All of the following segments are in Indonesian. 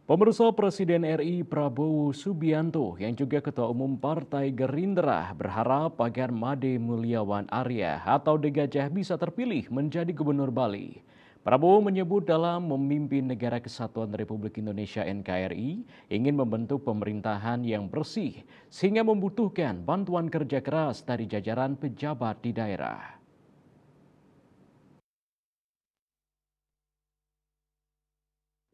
Pemirsa Presiden RI Prabowo Subianto yang juga Ketua Umum Partai Gerindra berharap agar Made Mulyawan Arya atau De Gajah bisa terpilih menjadi Gubernur Bali. Prabowo menyebut dalam memimpin Negara Kesatuan Republik Indonesia NKRI ingin membentuk pemerintahan yang bersih sehingga membutuhkan bantuan kerja keras dari jajaran pejabat di daerah.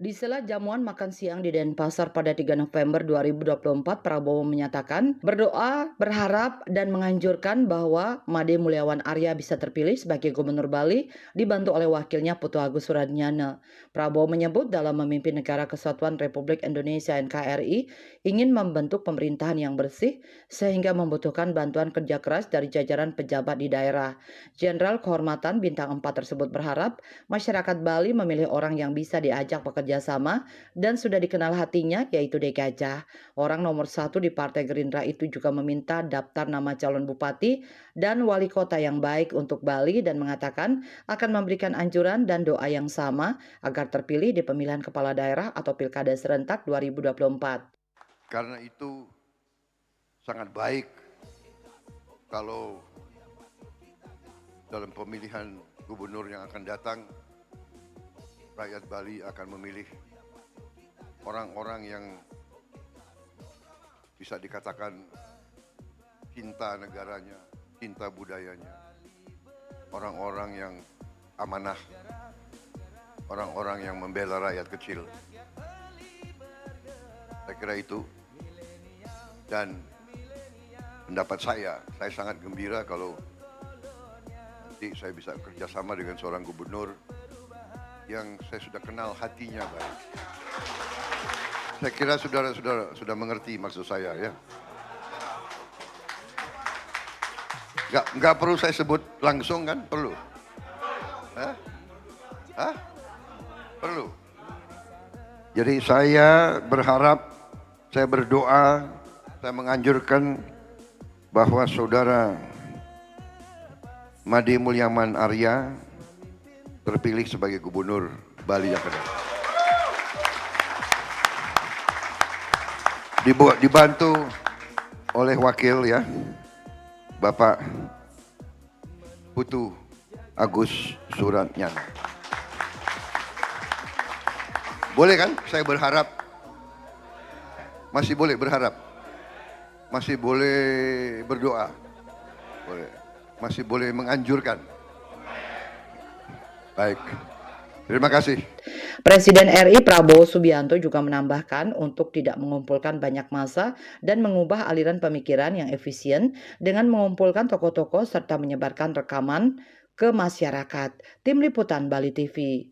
Di sela jamuan makan siang di Denpasar pada 3 November 2024, Prabowo menyatakan berdoa, berharap, dan menganjurkan bahwa Made Mulyawan Arya bisa terpilih sebagai Gubernur Bali dibantu oleh wakilnya Putu Agus Suradnyana. Prabowo menyebut dalam memimpin Negara Kesatuan Republik Indonesia NKRI ingin membentuk pemerintahan yang bersih sehingga membutuhkan bantuan kerja keras dari jajaran pejabat di daerah. Jenderal Kehormatan Bintang 4 tersebut berharap masyarakat Bali memilih orang yang bisa diajak bekerja sama dan sudah dikenal hatinya, yaitu De Gajah. Orang nomor satu di Partai Gerindra itu juga meminta daftar nama calon bupati dan wali kota yang baik untuk Bali dan mengatakan akan memberikan anjuran dan doa yang sama agar terpilih di pemilihan kepala daerah atau pilkada serentak 2024. Karena itu sangat baik kalau dalam pemilihan gubernur yang akan datang, rakyat Bali akan memilih orang-orang yang bisa dikatakan cinta negaranya, cinta budayanya, orang-orang yang amanah, orang-orang yang membela rakyat kecil. Saya kira itu, dan pendapat saya sangat gembira kalau nanti saya bisa kerjasama dengan seorang gubernur yang saya sudah kenal hatinya baik. Saya kira saudara-saudara sudah mengerti maksud saya ya. Nggak perlu saya sebut langsung kan? Perlu? Hah? Perlu? Jadi saya berharap, saya berdoa, saya menganjurkan bahwa saudara Made Mulyawan Arya terpilih sebagai Gubernur Bali yang kedua. Dibantu oleh wakil ya, Bapak Putu Agus Suradnyana. Boleh kan? Saya berharap, masih boleh berharap, masih boleh berdoa, boleh, masih boleh menganjurkan. Baik, terima kasih. Presiden RI Prabowo Subianto juga menambahkan untuk tidak mengumpulkan banyak massa dan mengubah aliran pemikiran yang efisien dengan mengumpulkan tokoh-tokoh serta menyebarkan rekaman ke masyarakat. Tim Liputan Bali TV.